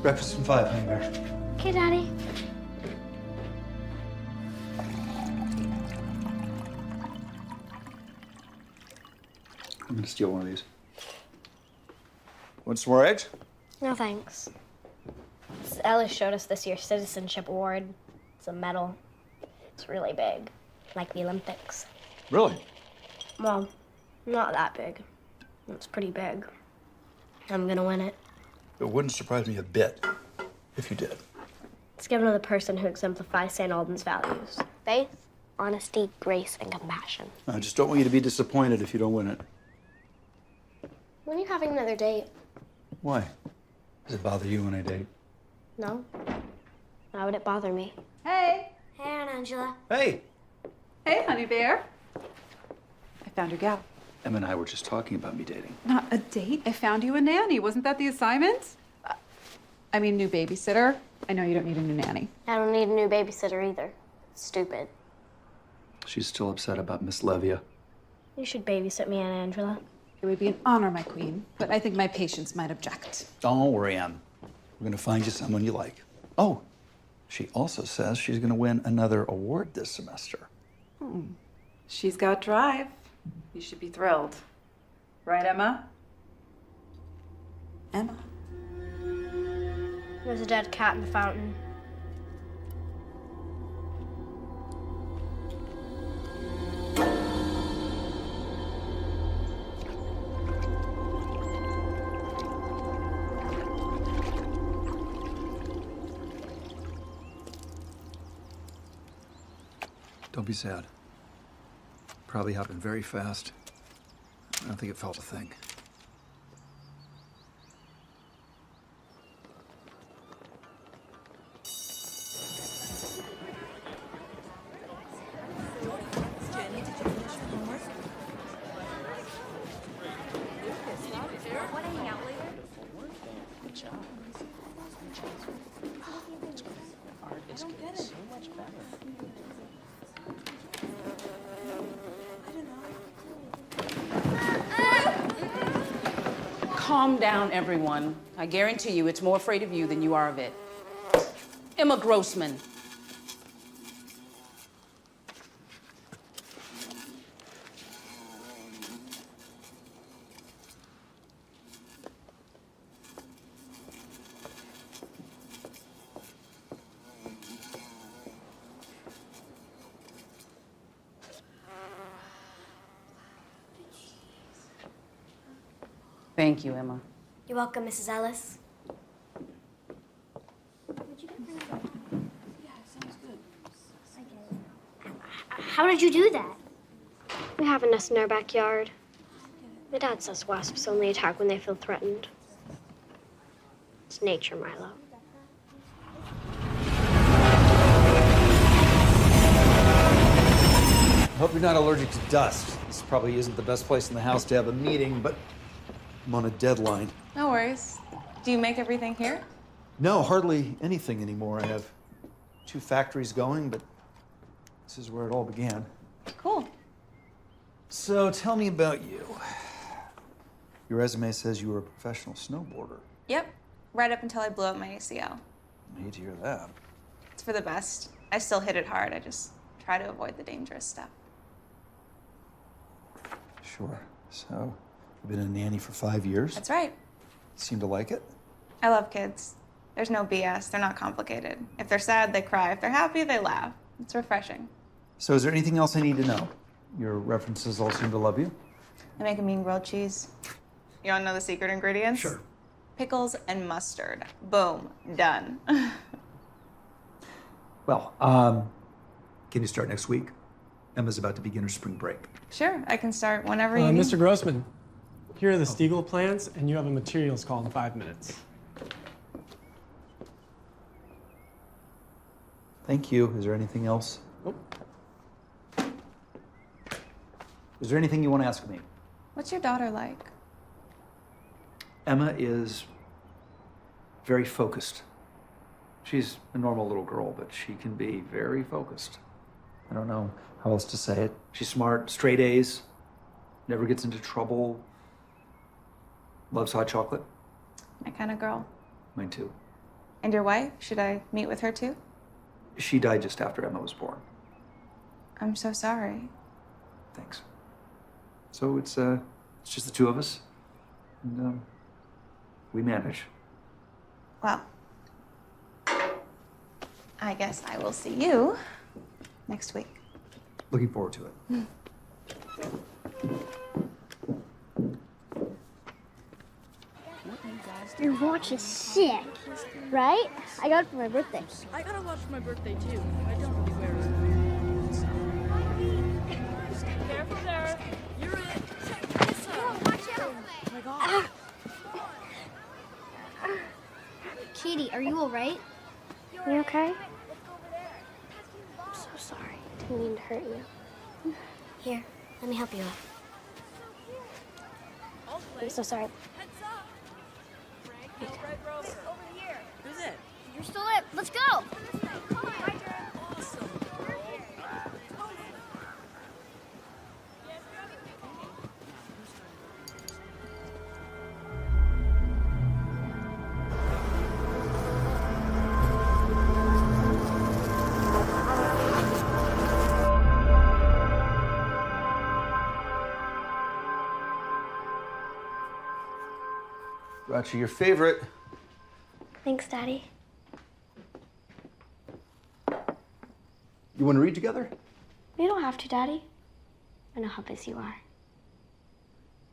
Breakfast in 5, honey bear. Okay, Daddy. I'm gonna steal one of these. Want some more eggs? No, thanks. Ellis showed us this year's citizenship award. It's a medal. It's really big, like the Olympics. Really? Well, not that big. It's pretty big. I'm gonna win it. It wouldn't surprise me a bit if you did. It's given to the person who exemplifies St. Alban's values. Faith, honesty, grace, and compassion. I just don't want you to be disappointed if you don't win it. When are you having another date? Why? Does it bother you when I date? No. Why would it bother me? Hey. Hey, Aunt Angela. Hey! Hey, honey bear. I found your gal. Emma and I were just talking about me dating. Not a date. I found you a nanny. Wasn't that the assignment? I mean, new babysitter. I know you don't need a new nanny. I don't need a new babysitter either. It's stupid. She's still upset about Miss Levia. You should babysit me, Aunt Angela. It would be an honor, my queen, but I think my patients might object. Don't worry, Em. We're gonna find you someone you like. Oh, she also says she's gonna win another award this semester. She's got drive. You should be thrilled. Right, Emma? Emma? There's a dead cat in the fountain. Don't be sad. Probably happened very fast. I don't think it felt a thing. Calm down, everyone. I guarantee you it's more afraid of you than you are of it. Emma Grossman. Thank you, Emma. You're welcome, Mrs. Ellis. How did you do that? We have a nest in our backyard. My dad says wasps only attack when they feel threatened. It's nature, Milo. I hope you're not allergic to dust. This probably isn't the best place in the house to have a meeting, but I'm on a deadline. No worries. Do you make everything here? No, hardly anything anymore. I have 2 factories going, but this is where it all began. Cool. So tell me about you. Your resume says you were a professional snowboarder. Yep. Right up until I blew up my ACL. I hate to hear that. It's for the best. I still hit it hard. I just try to avoid the dangerous stuff. Sure. So, you've been a nanny for 5 years? That's right. Seem to like it? I love kids. There's no BS. They're not complicated. If they're sad, they cry. If they're happy, they laugh. It's refreshing. So is there anything else I need to know? Your references all seem to love you? I make a mean grilled cheese. You want to know the secret ingredients? Sure. Pickles and mustard. Boom. Done. Well, can you start next week? Emma's about to begin her spring break. Sure. I can start whenever you need. Mr. Grossman, here are the Stiegel plans, and you have a materials call in 5 minutes. Thank you. Is there anything else? Oh, Is there anything you want to ask me? What's your daughter like? Emma is very focused. She's a normal little girl, but she can be very focused. I don't know how else to say it. She's smart, straight A's, never gets into trouble, loves hot chocolate. My kind of girl. Mine too. And your wife? Should I meet with her too? She died just after Emma was born. I'm so sorry. Thanks. So it's just the two of us, and we manage. Well, I guess I will see you next week. Looking forward to it. Your watch is sick, right? I got it for my birthday. I got a watch for my birthday too. I don't really wear it. Careful there. You're it. Watch out! Oh my god. Katie, are you all right? You okay? I'm so sorry. Didn't mean to hurt you. Here, let me help you up. I'm so sorry. Who's it? You're still there. Let's go. Gotcha, your favorite. Thanks, Daddy. You want to read together? You don't have to, Daddy. I know how busy you are.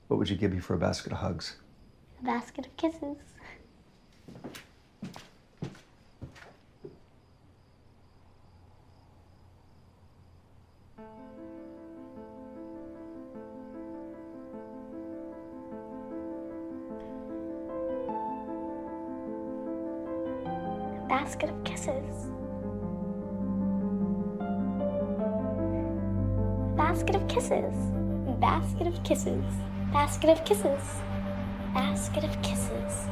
What would you give me for a basket of hugs? A basket of kisses. Basket of kisses. Basket of kisses. Basket of kisses. Basket of kisses. Basket of kisses.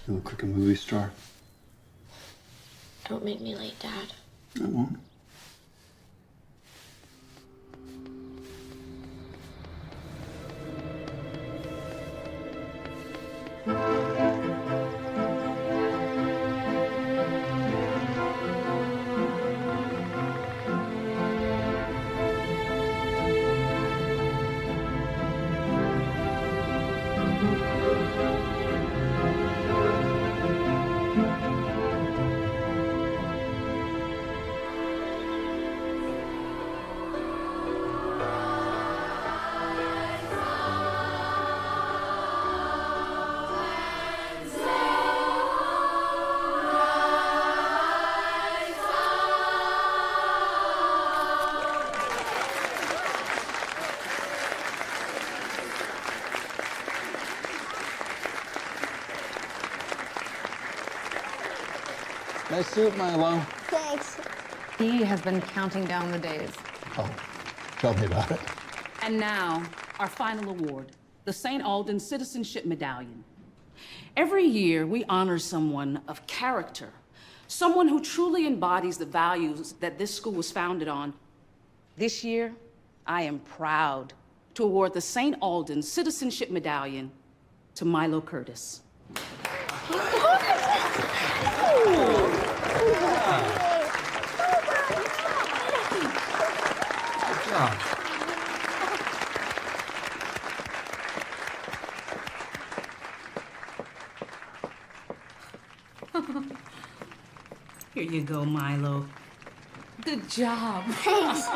You look like a movie star. Don't make me late, Dad. I won't. Nice suit, Milo. Thanks. He has been counting down the days. Oh, tell me about it. And now, our final award, the St. Alden Citizenship Medallion. Every year, we honor someone of character, someone who truly embodies the values that this school was founded on. This year, I am proud to award the St. Alden Citizenship Medallion to Milo Curtis. Here you go, Milo. Good job. Thanks.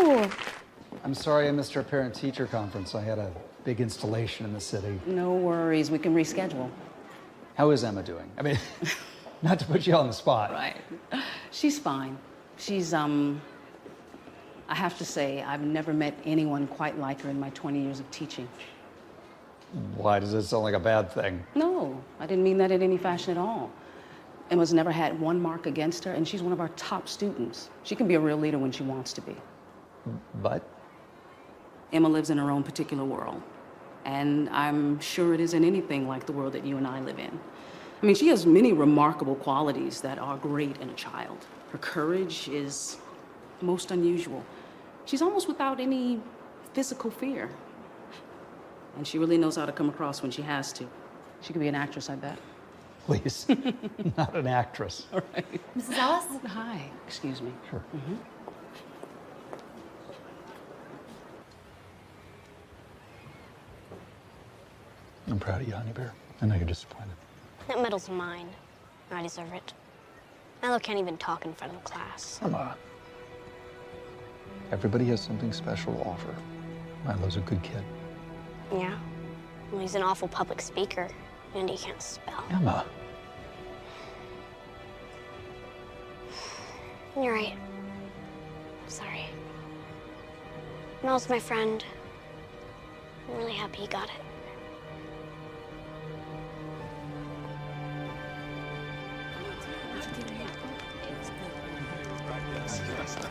Wow. I'm sorry I missed our parent-teacher conference. I had a big installation in the city. No worries, we can reschedule. How is Emma doing? I mean, not to put you on the spot. Right. She's fine. She's, I have to say, I've never met anyone quite like her in my 20 years of teaching. Why does it sound like a bad thing? No, I didn't mean that in any fashion at all. Emma's never had one mark against her, and she's one of our top students. She can be a real leader when she wants to be. But Emma lives in her own particular world, and I'm sure it isn't anything like the world that you and I live in. I mean, she has many remarkable qualities that are great in a child. Her courage is most unusual. She's almost without any physical fear. And she really knows how to come across when she has to. She could be an actress, I bet. please, not an actress. All right. Mrs. Ellis? Oh, hi. Excuse me. Sure. I'm proud of you, Honey Bear. I know you're disappointed. That medal's mine. I deserve it. Milo can't even talk in front of the class. Emma. Everybody has something special to offer. Milo's a good kid. Yeah? Well, he's an awful public speaker, and he can't spell. Emma. You're right. I'm sorry. Mel's my friend. I'm really happy he got it. Right, this place is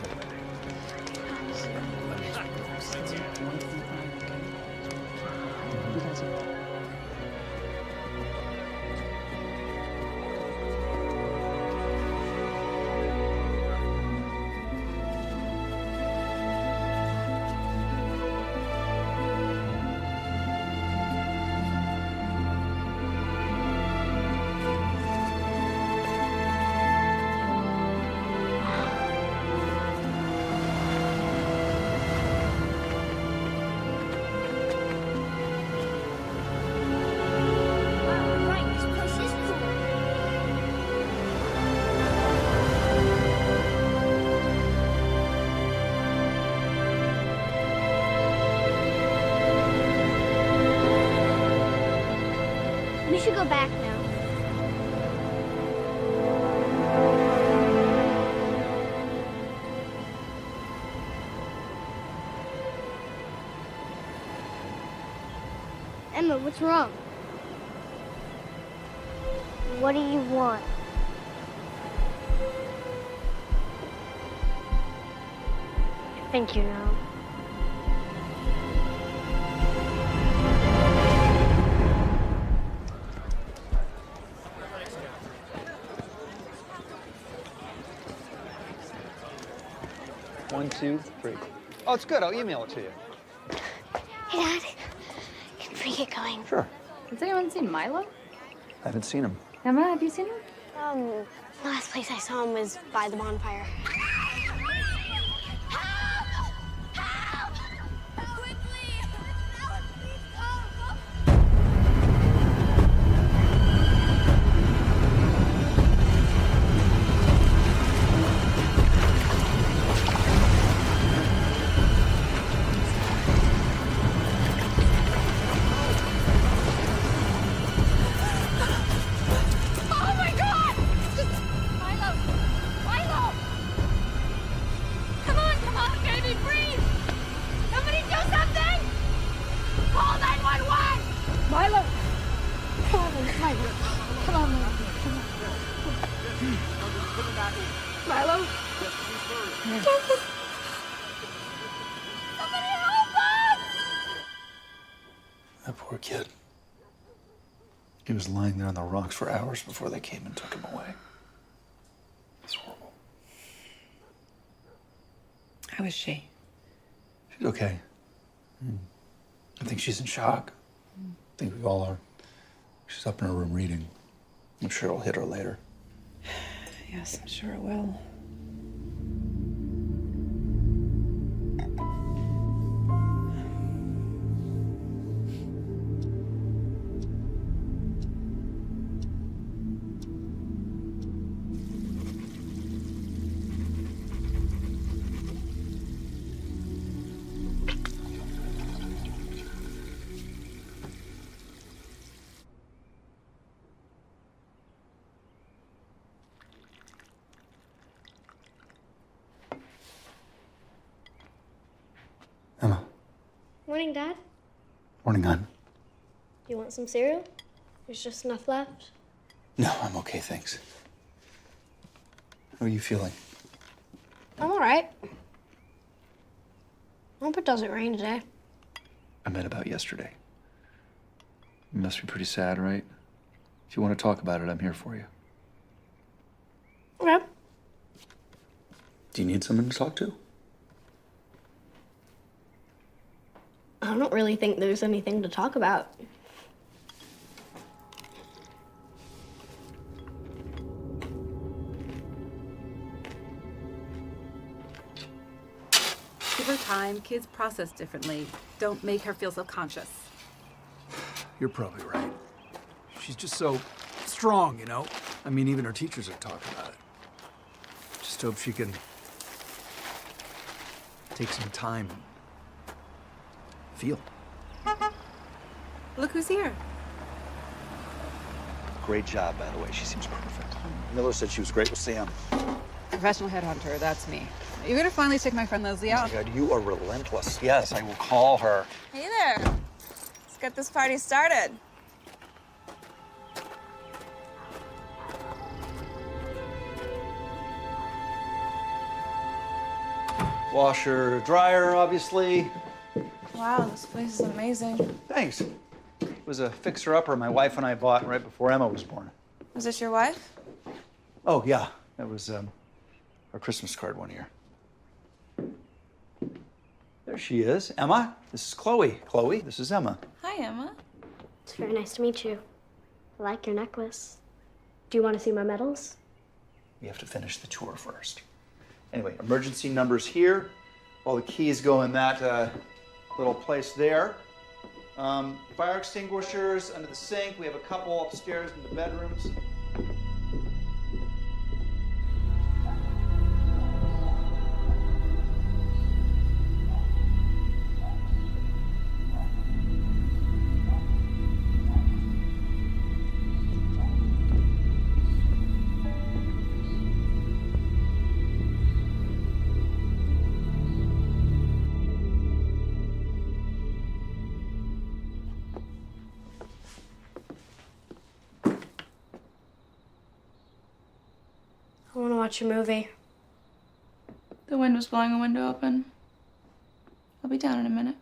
cool. We should go back now. Emma, what's wrong? What do you want? I think you know. One, two, three. Oh, it's good. I'll email it to you. Hey, Dad. Can we get going? Sure. Has anyone seen Milo? I haven't seen him. Emma, have you seen him? The last place I saw him was by the bonfire. Oh my God! Milo! Milo! Come on, baby, breathe! Somebody do something! Call 911! Milo! Come on, Milo. Come on, Milo. Milo? Somebody help us! That poor kid. He was lying there on the rocks for hours before they came and took him away. It's horrible. How is she? She's okay. I think she's in shock. I think we all are. She's up in her room reading. I'm sure it'll hit her later. Yes, I'm sure it will. Emma. Morning, Dad. Morning, hon. You want some cereal? There's just enough left. No, I'm okay, thanks. How are you feeling? I'm all right. Hope it doesn't rain today. I meant about yesterday. You must be pretty sad, right? If you want to talk about it, I'm here for you. Okay. Do you need someone to talk to? I don't really think there's anything to talk about. Give her time. Kids process differently. Don't make her feel self-conscious. You're probably right. She's just so strong, you know? I mean, even her teachers are talking about it. Just hope she can take some time and feel. Look who's here. Great job, by the way. She seems perfect. Miller said she was great with Sam. Professional headhunter, that's me. You're gonna finally take my friend Leslie Oh out? my God, you are relentless. Yes, I will call her. Hey there. Let's get this party started. Washer, dryer, obviously. Wow, this place is amazing. Thanks. It was a fixer-upper my wife and I bought right before Emma was born. Was this your wife? Oh, yeah. That was our Christmas card one year. There she is. Emma, this is Chloe. Chloe, this is Emma. Hi, Emma. It's very nice to meet you. I like your necklace. Do you want to see my medals? We have to finish the tour first. Anyway, emergency numbers here. All the keys go in that little place there. Fire extinguishers under the sink. We have a couple upstairs in the bedrooms. I want to watch a movie. The wind was blowing a window open. I'll be down in a minute.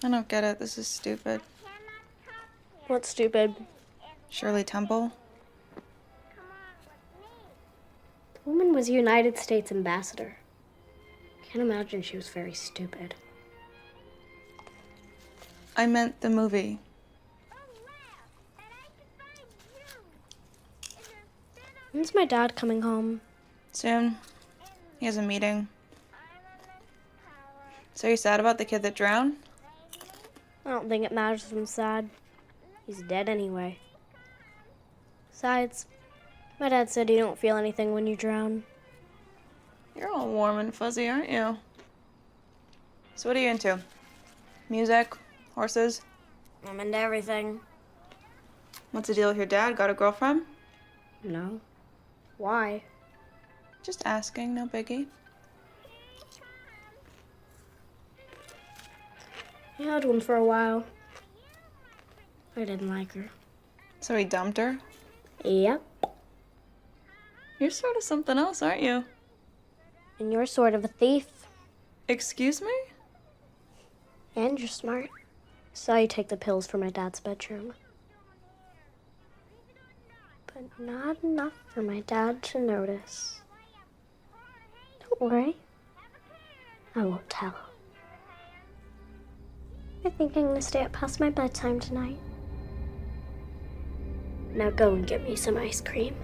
I don't get it. This is stupid. What's stupid? Shirley Temple? The woman was a United States ambassador. Can't imagine she was very stupid. I meant the movie. When's my dad coming home? Soon. He has a meeting. So you're sad about the kid that drowned? I don't think it matters if I'm sad. He's dead anyway. Besides, my dad said you don't feel anything when you drown. You're all warm and fuzzy, aren't you? So what are you into? Music? Horses? I'm into everything. What's the deal with your dad? Got a girlfriend? No. Why? Just asking, no biggie. I had one for a while. I didn't like her. So he dumped her? Yep. You're sort of something else, aren't you? And you're sort of a thief. Excuse me? And you're smart. Saw you take the pills from my dad's bedroom. But not enough for my dad to notice. Don't worry. I won't tell. I think I'm gonna stay up past my bedtime tonight. Now go and get me some ice cream.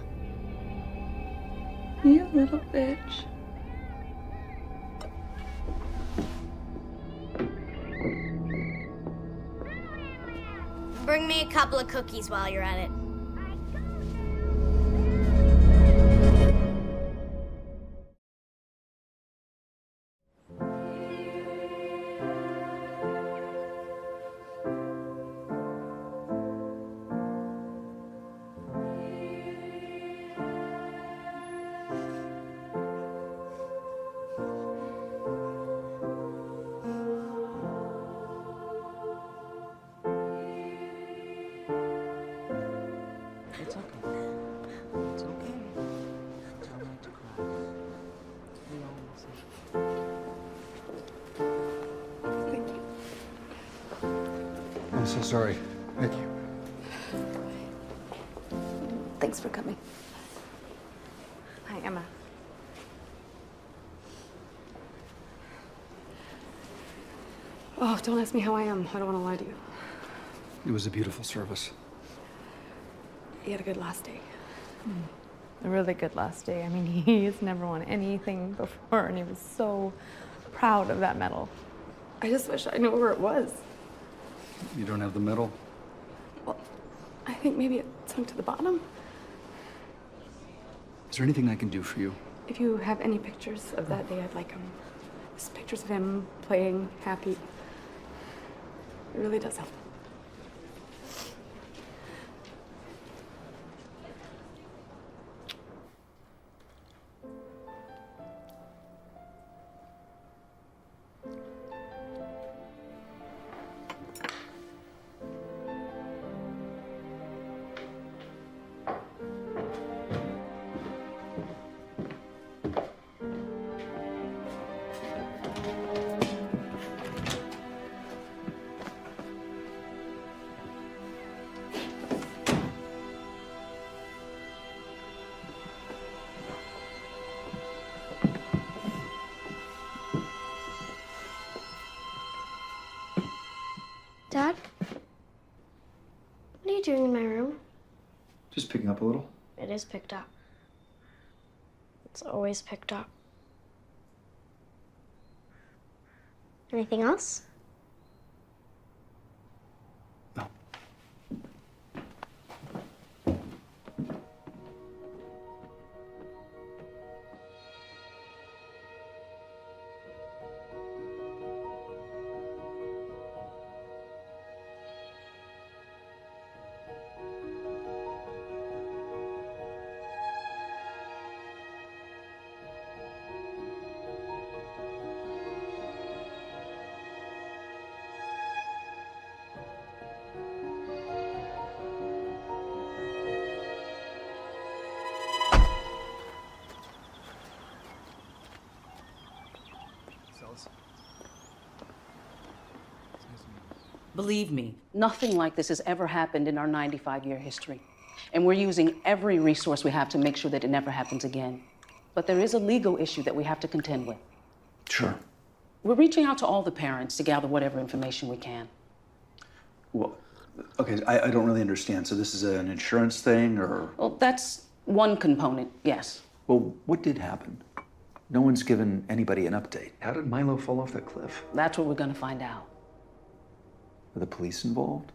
You little bitch. bring me a couple of cookies while you're at it. It's okay. It's okay. It's all right to cry. We all miss you. I'm so sorry. Thank you. Thanks for coming. Hi, Emma. Oh, don't ask me how I am. I don't want to lie to you. It was a beautiful service. He had a good last day. A really good last day. I mean, he's never won anything before, and he was so proud of that medal. I just wish I knew where it was. You don't have the medal? Well, I think maybe it sunk to the bottom. Is there anything I can do for you? If you have any pictures of that day, I'd like them. Just pictures of him playing, happy. It really does help. Dad? What are you doing in my room? Just picking up a little. It is picked up. It's always picked up. Anything else? No. Believe me, nothing like this has ever happened in our 95-year history. And we're using every resource we have to make sure that it never happens again. But there is a legal issue that we have to contend with. Sure. We're reaching out to all the parents to gather whatever information we can. Well, okay, I don't really understand. So this is an insurance thing, or? Well, that's one component, yes. Well, what did happen? No one's given anybody an update. How did Milo fall off that cliff? That's what we're going to find out. Are the police involved?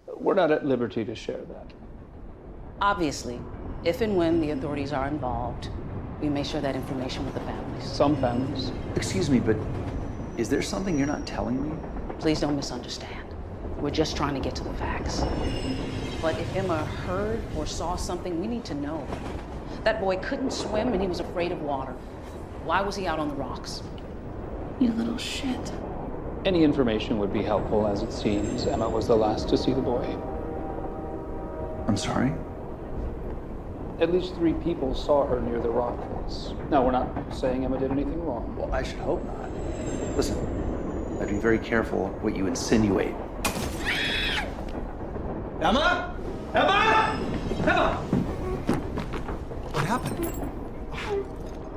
We're not at liberty to share that. Obviously, if and when the authorities are involved, we may share that information with the families. Some families. Excuse me, but is there something you're not telling me? Please don't misunderstand. We're just trying to get to the facts. But if Emma heard or saw something, we need to know. That boy couldn't swim and he was afraid of water. Why was he out on the rocks? You little shit. Any information would be helpful, as it seems Emma was the last to see the boy. I'm sorry? At least 3 people saw her near the rock face. Now, we're not saying Emma did anything wrong. Well, I should hope not. Listen, I'd be very careful what you insinuate. Emma? Emma? Emma! What happened?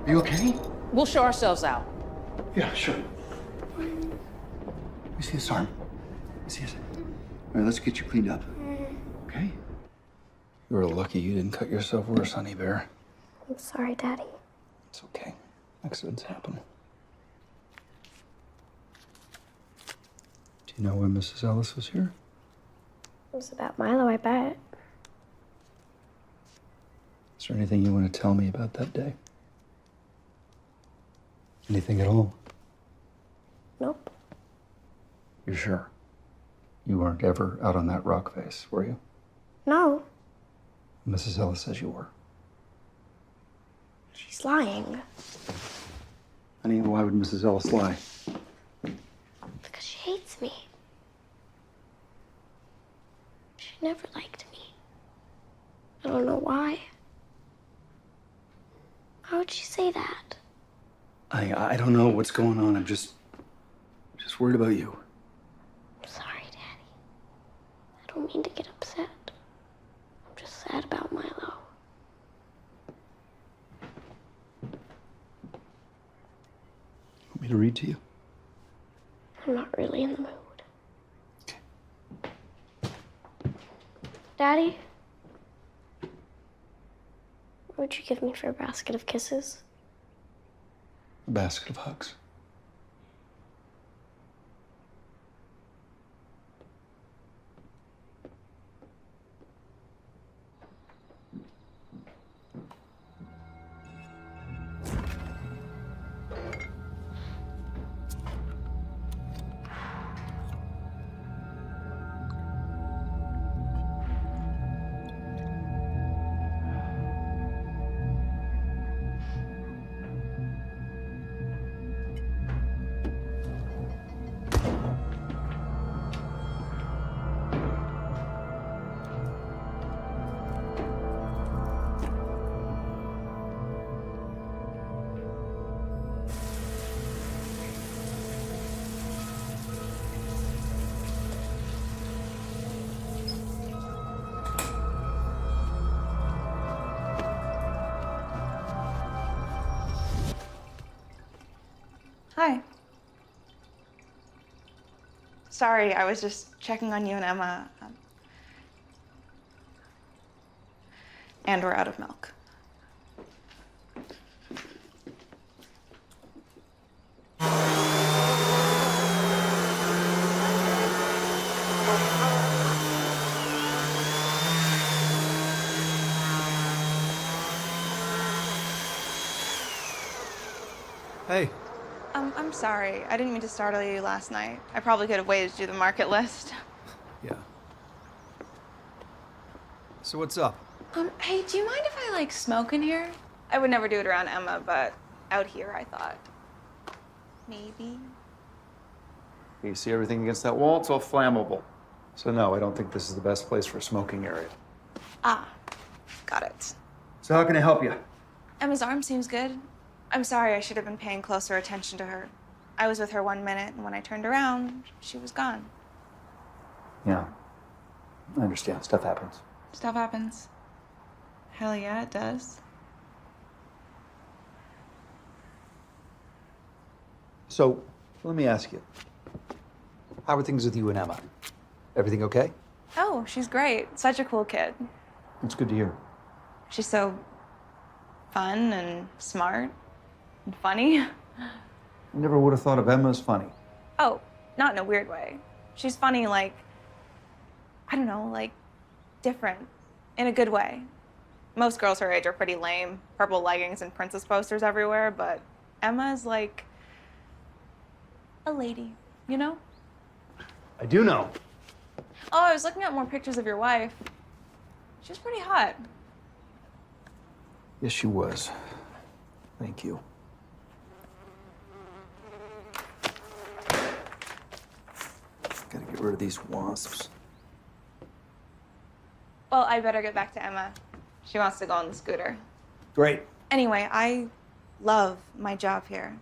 Are you okay? We'll show ourselves out. Yeah, sure. Let me see this arm. Let me see it. All right, let's get you cleaned up. Okay? You were lucky you didn't cut yourself worse, honey bear. I'm sorry, Daddy. It's okay. Accidents happen. Do you know when Mrs. Ellis was here? was about Milo, I bet. Is there anything you want to tell me about that day? Anything at all? Nope. You're sure? You weren't ever out on that rock face, were you? No, Mrs. Ellis says you were. she's lying. Honey, why would Mrs. Ellis lie? Because she hates me. She never liked me. I don't know why. Why would she say that? I don't know what's going on. I'm just worried about you. I'm sorry, Daddy. I don't mean to get upset. I'm just sad about Milo. Want me to read to you? I'm not really in the mood. Daddy? What would you give me for a basket of kisses? A basket of hugs. Hi. Sorry, I was just checking on you and Emma. And we're out of milk. Hey. I'm sorry. I didn't mean to startle you last night. I probably could have waited to do the market list. Yeah. So what's up? Hey, do you mind if I, smoke in here? I would never do it around Emma, but out here, I thought. Maybe. You see everything against that wall? It's all flammable. So no, I don't think this is the best place for a smoking area. Ah, got it. So how can I help you? Emma's arm seems good. I'm sorry, I should have been paying closer attention to her. I was with her 1 minute, and when I turned around, she was gone. Yeah, I understand. Stuff happens. Stuff happens. Hell yeah, it does. So, let me ask you. How are things with you and Emma? Everything okay? Oh, she's great. Such a cool kid. It's good to hear. She's so fun and smart and funny. I never would have thought of Emma as funny. Oh, not in a weird way. She's funny, I don't know, different. In a good way. Most girls her age are pretty lame. Purple leggings and princess posters everywhere, but Emma's like a lady, you know? I do know. Oh, I was looking at more pictures of your wife. She's pretty hot. Yes, she was. Thank you. Gotta get rid of these wasps. Well, I better get back to Emma. She wants to go on the scooter. Great. Anyway, I love my job here.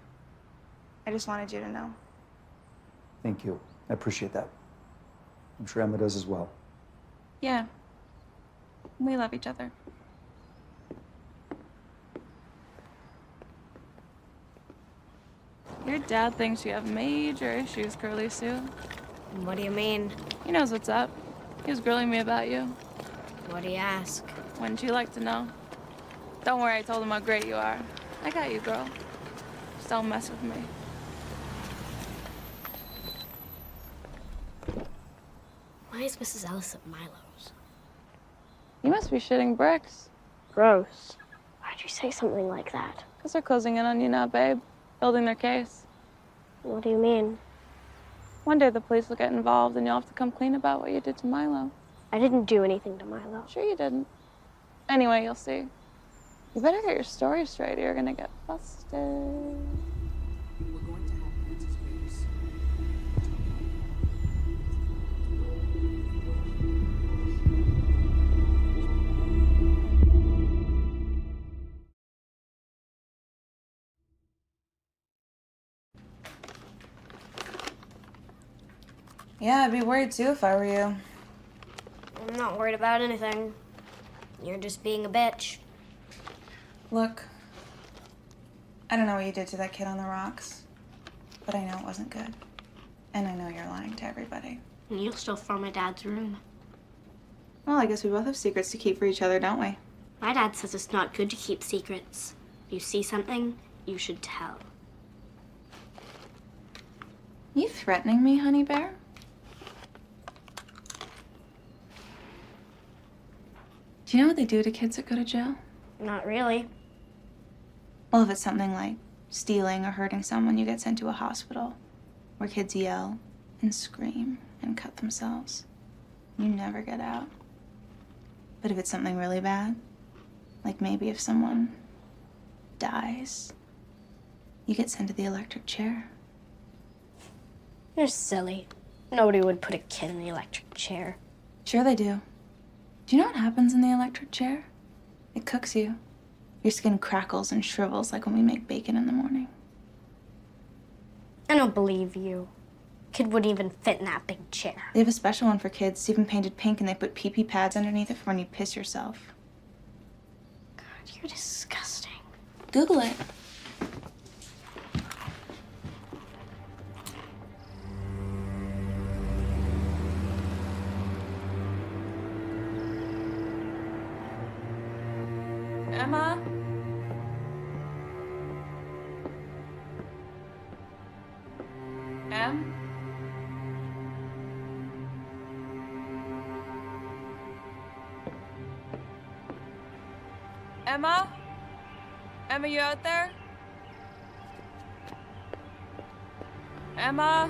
I just wanted you to know. Thank you. I appreciate that. I'm sure Emma does as well. Yeah. We love each other. Your dad thinks you have major issues, Curly Sue. What do you mean? He knows what's up. He was grilling me about you. What do you ask? Wouldn't you like to know? Don't worry, I told him how great you are. I got you, girl. Just don't mess with me. Why is Mrs. Ellis at Milo's? You must be shitting bricks. Gross. Why'd you say something like that? Because they're closing in on you now, babe. Building their case. What do you mean? One day the police will get involved and you'll have to come clean about what you did to Milo. I didn't do anything to Milo. Sure you didn't. Anyway, you'll see. You better get your story straight or you're gonna get busted. We're going to have Princess very soon. Yeah, I'd be worried too if I were you. I'm not worried about anything. You're just being a bitch. Look, I don't know what you did to that kid on the rocks, but I know it wasn't good. And I know you're lying to everybody. And you'll still from my dad's room. Well, I guess we both have secrets to keep for each other, don't we? My dad says it's not good to keep secrets. If you see something, you should tell. You threatening me, honey bear? Do you know what they do to kids that go to jail? Not really. Well, if it's something like stealing or hurting someone, you get sent to a hospital where kids yell and scream and cut themselves. You never get out. But if it's something really bad, like maybe if someone dies, you get sent to the electric chair. You're silly. Nobody would put a kid in the electric chair. Sure they do. Do you know what happens in the electric chair? It cooks you. Your skin crackles and shrivels like when we make bacon in the morning. I don't believe you. Kid wouldn't even fit in that big chair. They have a special one for kids. It's even painted pink and they put pee-pee pads underneath it for when you piss yourself. God, you're disgusting. Google it. Emma? Em? Emma? Emma, you out there? Emma?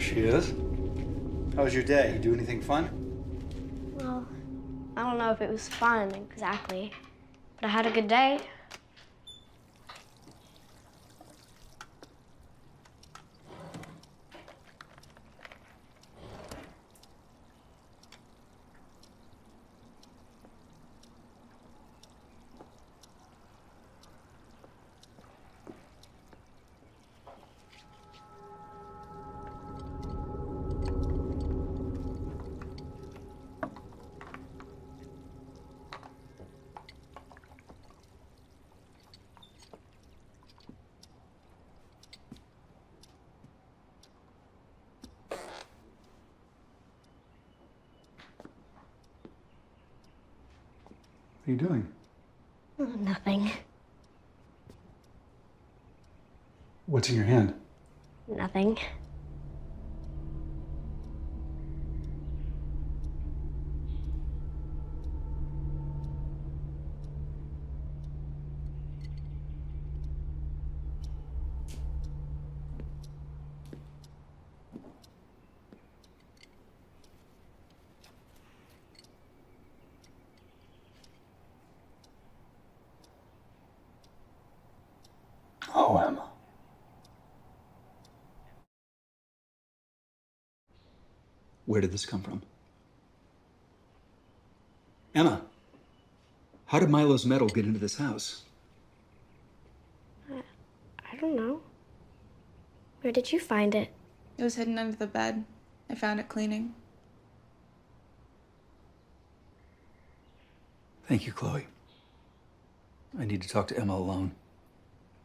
she is. How was your day? You do anything fun? Well, I don't know if it was fun exactly, but I had a good day. What are you doing? Nothing. What's in your hand? Nothing. Oh, Emma. Where did this come from? Emma, how did Milo's medal get into this house? I don't know. Where did you find it? It was hidden under the bed. I found it cleaning. Thank you, Chloe. I need to talk to Emma alone.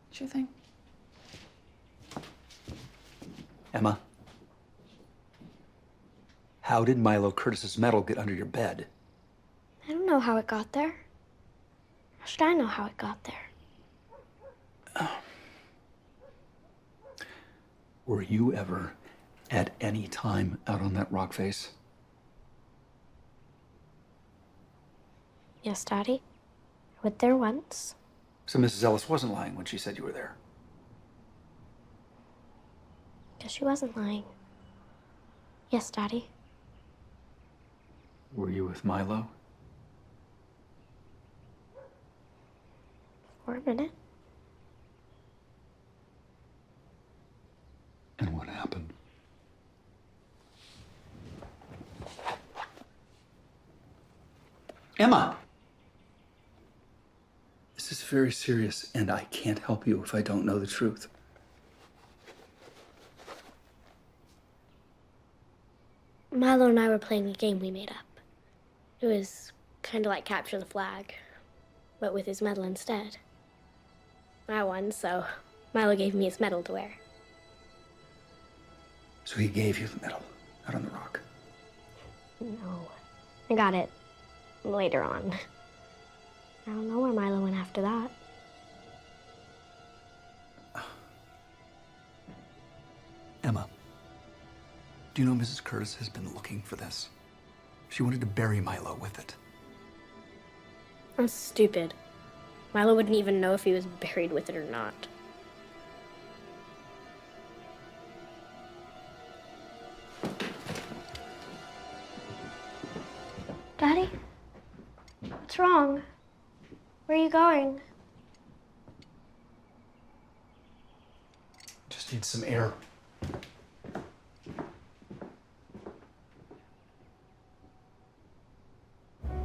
Sure thing. Emma, how did Milo Curtis's medal get under your bed? I don't know how it got there. How should I know how it got there? Were you ever, at any time, out on that rock face? Yes, Daddy. I went there once. So Mrs. Ellis wasn't lying when she said you were there. Guess she wasn't lying. Yes, Daddy. Were you with Milo? For a minute. And what happened? Emma! This is very serious, and I can't help you if I don't know the truth. Milo and I were playing a game we made up. It was kind of like capture the flag, but with his medal instead. I won, so Milo gave me his medal to wear. So he gave you the medal out on the rock. No, I got it later on. I don't know where Milo went after that. Emma, do you know Mrs. Curtis has been looking for this? She wanted to bury Milo with it. That's stupid. Milo wouldn't even know if he was buried with it or not. Daddy? What's wrong? Where are you going? Just need some air.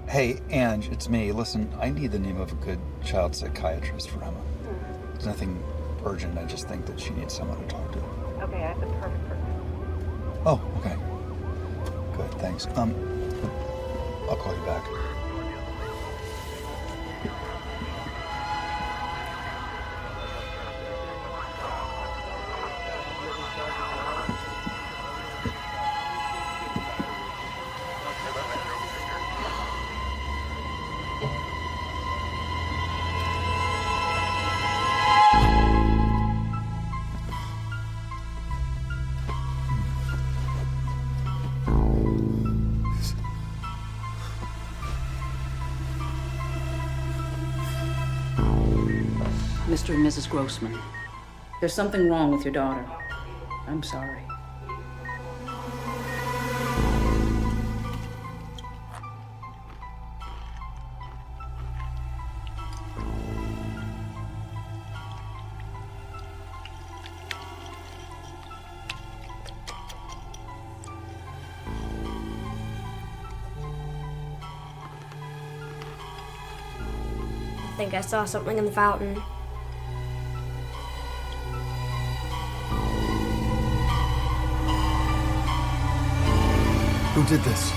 Hey, Ange, it's me. Listen, I need the name of a good child psychiatrist for Emma. There's nothing urgent. I just think that she needs someone to talk to. Okay, I have the perfect person. Oh, okay. Good, thanks. I'll call you back. Mr. and Mrs. Grossman, there's something wrong with your daughter. I'm sorry. think I saw something in the fountain. Who did this?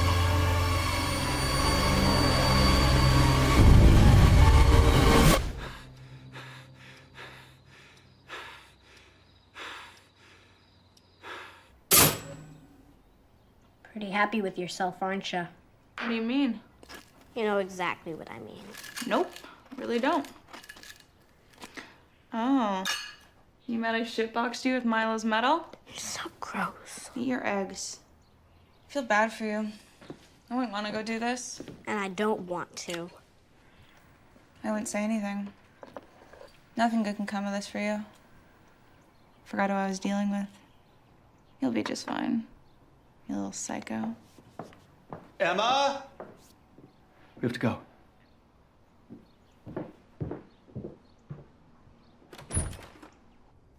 Pretty happy with yourself, aren't you? What do you mean? You know exactly what I mean. Nope, really don't. Oh, you mad I shitboxed you with Milo's medal? You're so gross. Eat your eggs. I feel bad for you. I wouldn't want to go do this. And I don't want to. I wouldn't say anything. Nothing good can come of this for you. Forgot who I was dealing with. You'll be just fine. You little psycho. Emma? We have to go.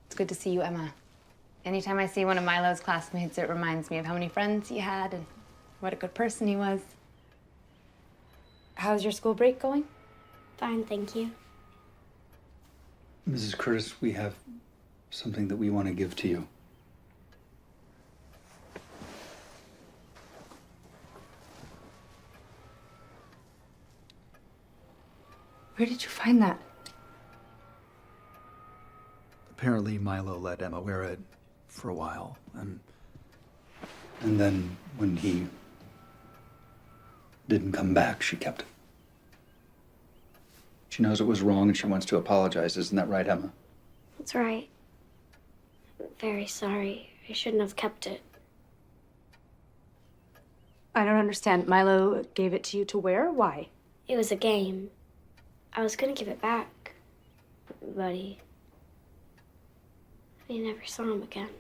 It's good to see you, Emma. Anytime I see one of Milo's classmates, it reminds me of how many friends he had and what a good person he was. How's your school break going? Fine, thank you. Mrs. Curtis, we have something that we want to give to you. Where did you find that? Apparently, Milo let Emma wear it for a while, and then when he didn't come back, she kept it. She knows it was wrong and she wants to apologize. Isn't that right, Emma? That's right. I'm very sorry. I shouldn't have kept it. I don't understand. Milo gave it to you to wear? Why? It was a game. I was gonna give it back, but he never saw him again.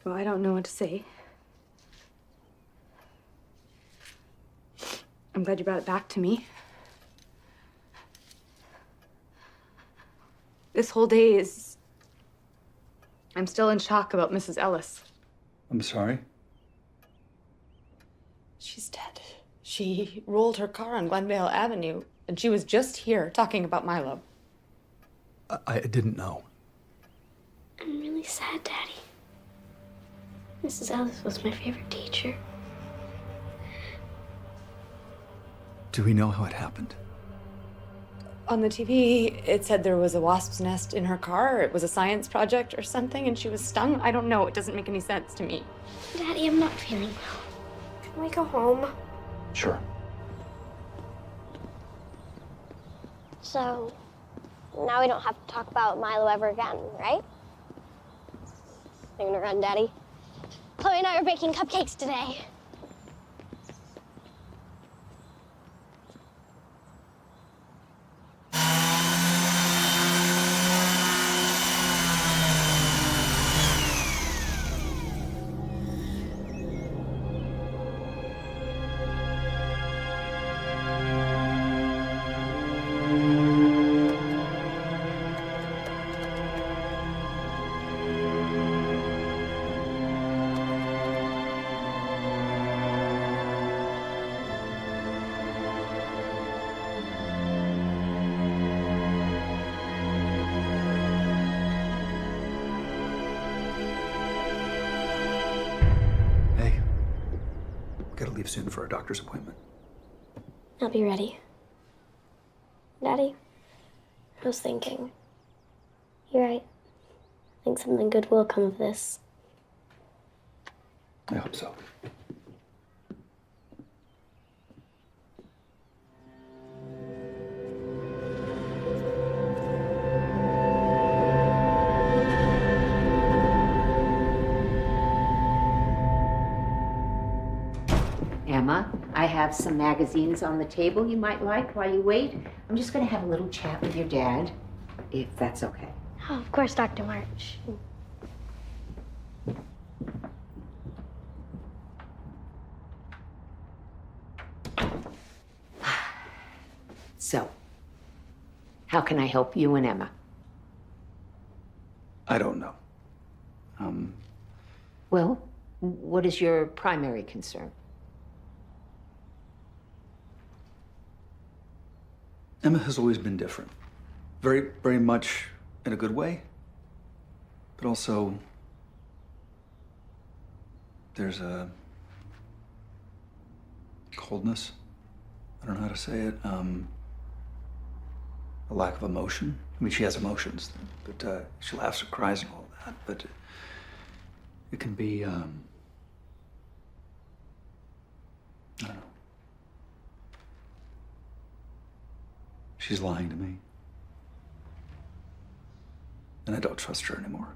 Well, I don't know what to say. I'm glad you brought it back to me. This whole day is... I'm still in shock about Mrs. Ellis. I'm sorry? She's dead. She rolled her car on Glenvale Avenue, and she was just here talking about Milo. I didn't know. I'm really sad, Daddy. Mrs. Ellis was my favorite teacher. Do we know how it happened? On the TV, it said there was a wasp's nest in her car, or it was a science project or something, and she was stung. I don't know. It doesn't make any sense to me. Daddy, I'm not feeling well. Can we go home? Sure. So, now we don't have to talk about Milo ever again, right? I'm gonna run, Daddy. Chloe and I are baking cupcakes today. Hey, gotta leave soon for a doctor's appointment. I'll be ready. Daddy, I was thinking. You're right. I think something good will come of this. I hope so. Emma, I have some magazines on the table you might like while you wait. I'm just going to have a little chat with your dad, if that's okay. Oh, of course, Dr. March. So, how can I help you and Emma? I don't know. Well, what is your primary concern? Emma has always been different. Very, very much in a good way, but also there's a coldness. I don't know how to say it. A lack of emotion. I mean, she has emotions, but she laughs and cries and all that, but it can be, I don't know. She's lying to me. And I don't trust her anymore.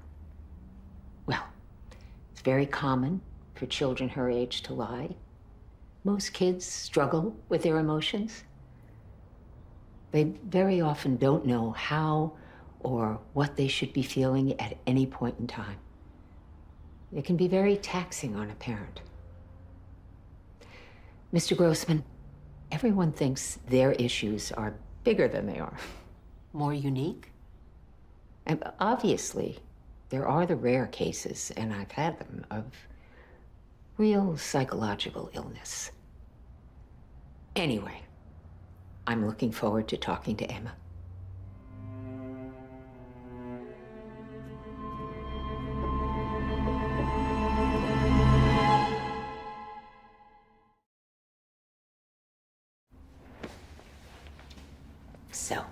Well, it's very common for children her age to lie. Most kids struggle with their emotions. They very often don't know how or what they should be feeling at any point in time. It can be very taxing on a parent. Mr. Grossman, everyone thinks their issues are bigger than they are, more unique. And obviously, there are the rare cases, and I've had them, of real psychological illness. Anyway, I'm looking forward to talking to Emma. So,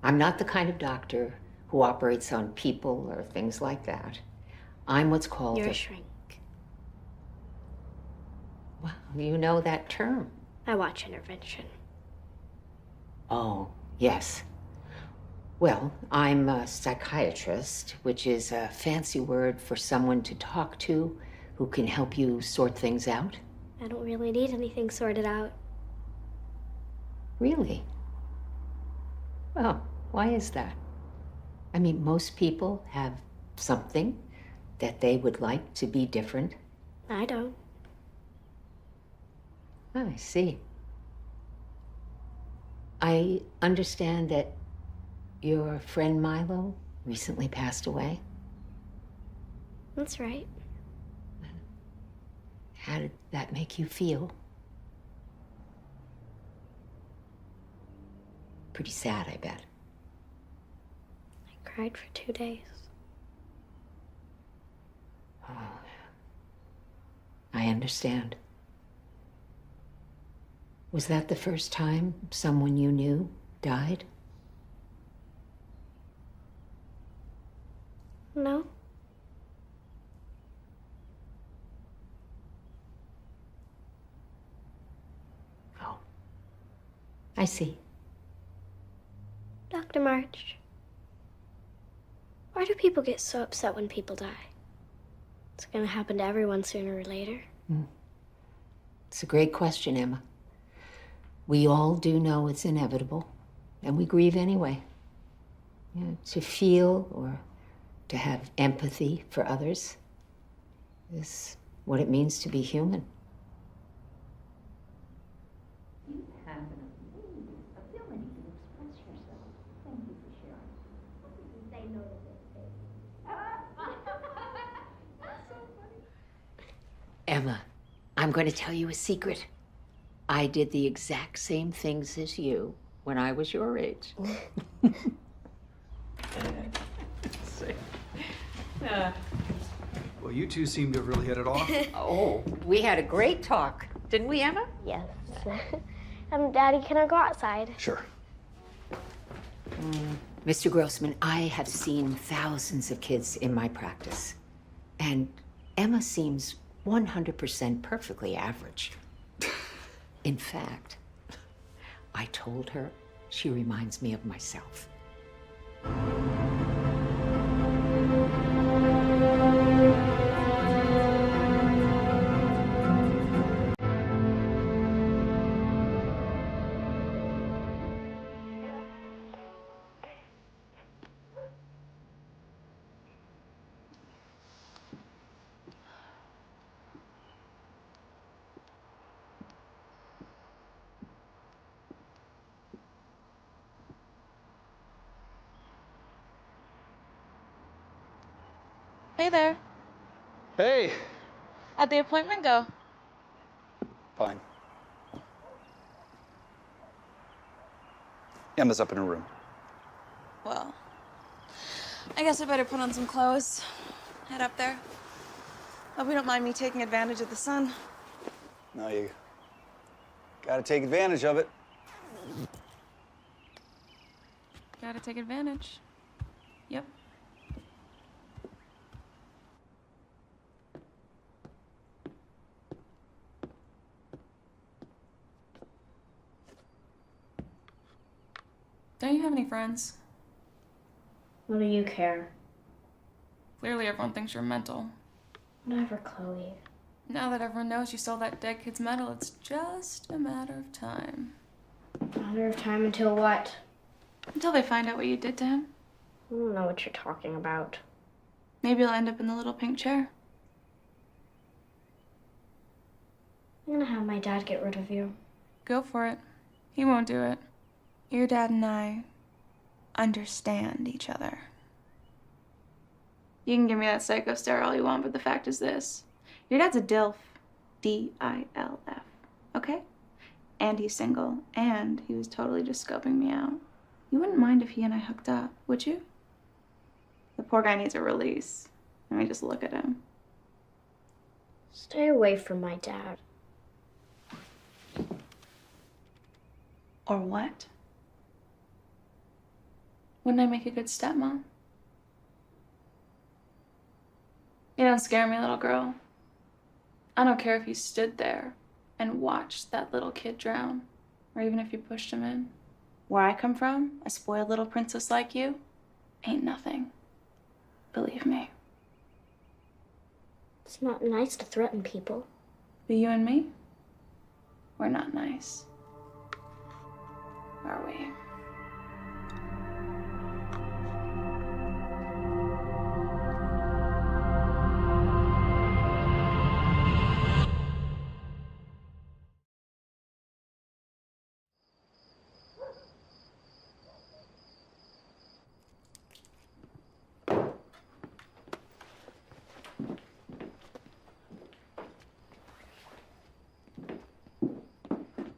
I'm not the kind of doctor who operates on people or things like that. I'm what's called You're a a shrink. Well, you know that term. I watch Intervention. Oh, yes. Well, I'm a psychiatrist, which is a fancy word for someone to talk to who can help you sort things out. I don't really need anything sorted out. Really? Well, why is that? I mean, most people have something that they would like to be different. I don't. Oh, I see. I understand that your friend Milo recently passed away. That's right. How did that make you feel? Pretty sad, I bet. I cried for 2 days. Oh, I understand. Was that the first time someone you knew died? No. Oh, I see. Dr. March, why do people get so upset when people die? It's gonna happen to everyone sooner or later. It's a great question, Emma. We all do know it's inevitable, and we grieve anyway. You know, to feel or to have empathy for others is what it means to be human. You have an amazing ability to express yourself. Thank you for sharing. What did you say no to this, That's so funny. Emma, I'm going to tell you a secret. I did the exact same things as you when I was your age. Well, you two seem to have really hit it off. Oh, we had a great talk, didn't we, Emma? Yes. Daddy, can I go outside? Sure. Mr. Grossman, I have seen thousands of kids in my practice, and Emma seems 100% perfectly average. In fact, I told her she reminds me of myself. Hey there. Hey. How'd the appointment go? Fine. Emma's up in her room. Well, I guess I better put on some clothes. Head up there. Hope you don't mind me taking advantage of the sun. No, you gotta take advantage of it. Gotta take advantage. Yep. Don't you have any friends? What do you care? Clearly everyone thinks you're mental. Whatever, Chloe. Now that everyone knows you stole that dead kid's medal, it's just a matter of time. Matter of time until what? Until they find out what you did to him. I don't know what you're talking about. Maybe you'll end up in the little pink chair. I'm gonna have my dad get rid of you. Go for it. He won't do it. Your dad and I understand each other. You can give me that psycho stare all you want, but the fact is this. Your dad's a DILF. D-I-L-F. Okay? And he's single, and he was totally just scoping me out. You wouldn't mind if he and I hooked up, would you? The poor guy needs a release. Let me just look at him. Stay away from my dad. Or what? Wouldn't I make a good stepmom? You don't scare me, little girl. I don't care if you stood there and watched that little kid drown, or even if you pushed him in. Where I come from, a spoiled little princess like you, ain't nothing. Believe me. It's not nice to threaten people. But you and me, we're not nice. Are we?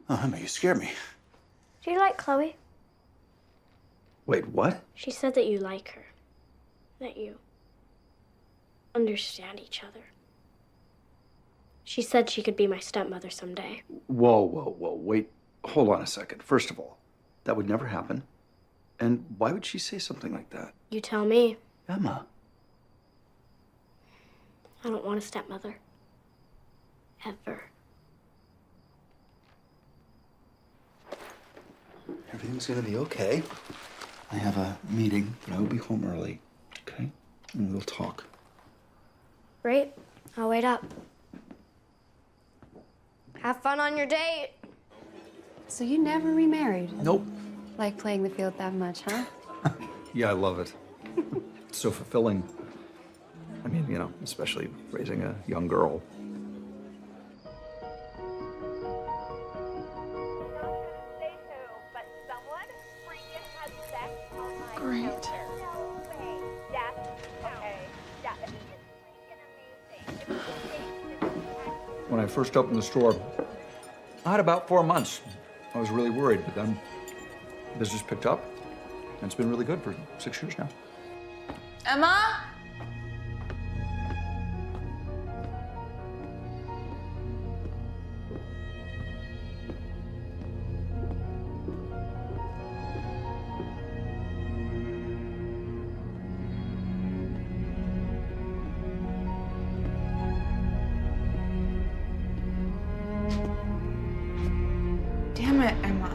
Oh, Emma, you scared me. Do you like Chloe? Wait, what? She said that you like her. That you understand each other. She said she could be my stepmother someday. Whoa, wait. Hold on a second. First of all, that would never happen. And why would she say something like that? You tell me. Emma. I don't want a stepmother. Ever. Everything's gonna be okay. I have a meeting, but I will be home early, okay? And we'll talk. Great. I'll wait up. Have fun on your date. So you never remarried? Nope. Like playing the field that much, huh? Yeah, I love it. It's so fulfilling. I mean, you know, especially raising a young girl. Great. When I first opened the store, I had about 4 months. I was really worried, but then business picked up, and it's been really good for 6 years now. Emma? Damn it, Emma.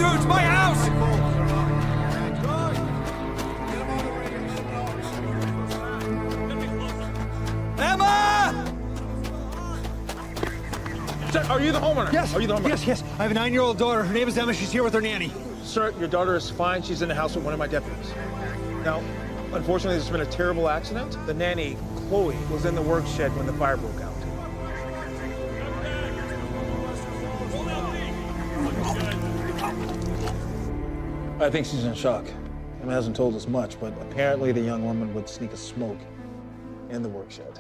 dude. It's my house. Emma! Sir, are you the homeowner? Yes. Are you the homeowner? Yes, yes. I have a 9-year-old daughter. Her name is Emma. She's here with her nanny. Sir, your daughter is fine. She's in the house with one of my deputies. Now, unfortunately, there's been a terrible accident. The nanny, Chloe, was in the work shed when the fire broke out. I think she's in shock. Emma hasn't told us much, but apparently the young woman would sneak a smoke in the work shed.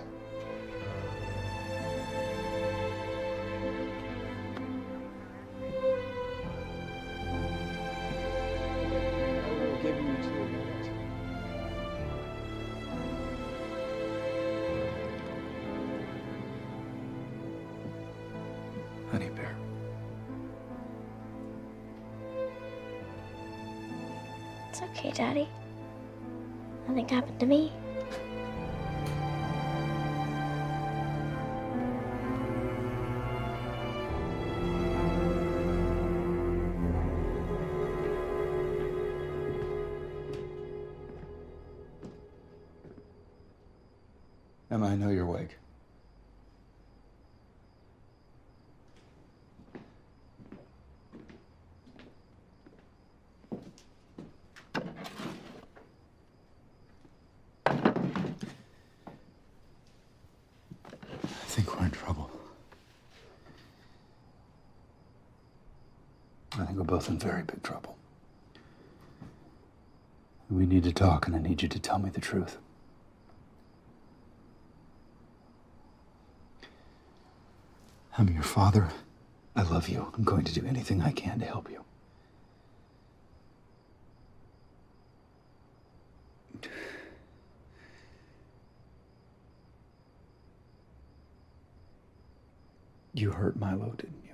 Honey bear. It's okay, Daddy. Nothing happened to me. Emma, I know you're awake. I think we're in trouble. I think we're both in very big trouble. We need to talk, and I need you to tell me the truth. I'm your father. I love you. I'm going to do anything I can to help you. You hurt Milo, didn't you?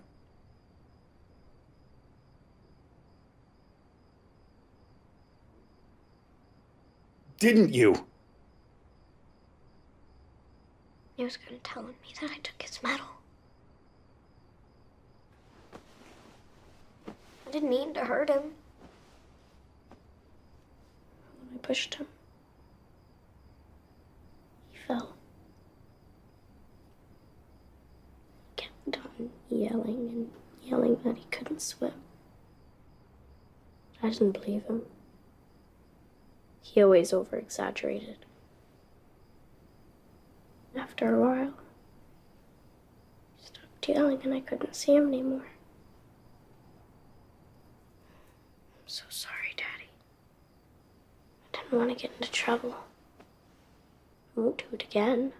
Didn't you? He was gonna tell me that I took his medal. I didn't mean to hurt him. When I pushed him, he fell. He kept on yelling and yelling that he couldn't swim. I didn't believe him. He always over-exaggerated. After a while, he stopped yelling and I couldn't see him anymore. I'm so sorry, Daddy. I didn't want to get into trouble. I won't do it again.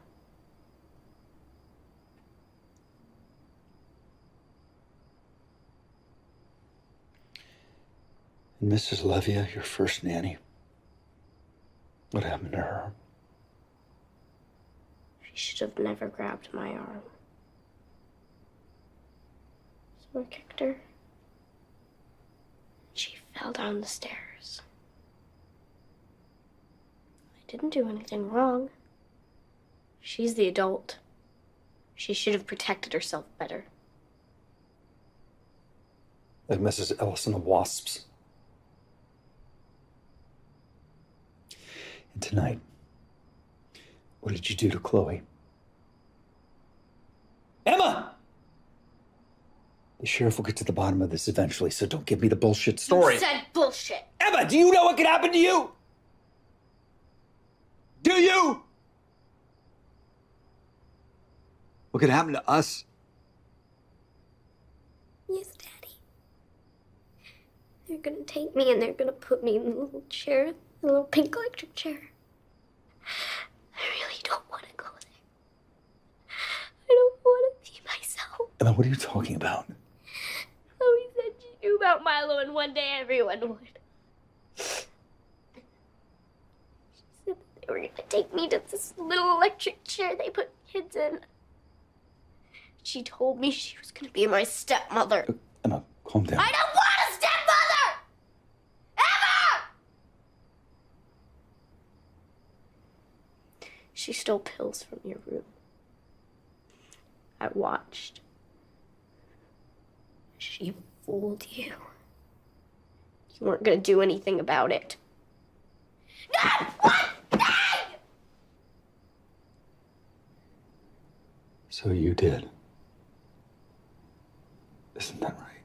And Mrs. Levia, your first nanny, what happened to her? She should have never grabbed my arm. So I kicked her. She fell down the stairs. I didn't do anything wrong. She's the adult. She should have protected herself better. Like Mrs. Ellison of Wasps. And tonight, what did you do to Chloe? Emma! The sheriff will get to the bottom of this eventually, so don't give me the bullshit story. You said bullshit. Emma, do you know what could happen to you? Do you? What could happen to us? Yes, Daddy. They're gonna take me and they're gonna put me in the little chair, the little pink electric chair. I really don't want to go there. I don't want to be myself. Emma, what are you talking about? Chloe said she knew about Milo and one day everyone would. She said that they were gonna take me to this little electric chair they put kids in. She told me she was gonna be my stepmother. Emma, calm down. I don't want a stepmother! Emma! She stole pills from your room. I watched. She fooled you. You weren't gonna do anything about it. So you did. Isn't that right?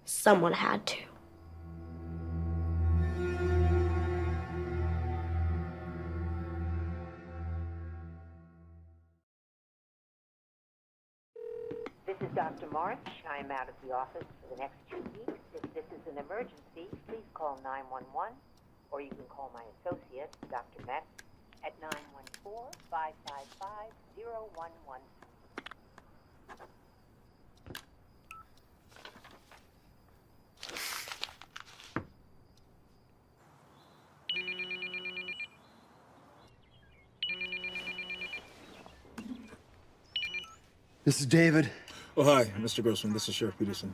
Someone had to. This is Dr. March. I am out of the office for the next 2 weeks. If this is an emergency, please call 911, or you can call my associate, Dr. Metz, at 914-555-0112. This is David. Oh, hi, Mr. Grossman. This is Sheriff Peterson.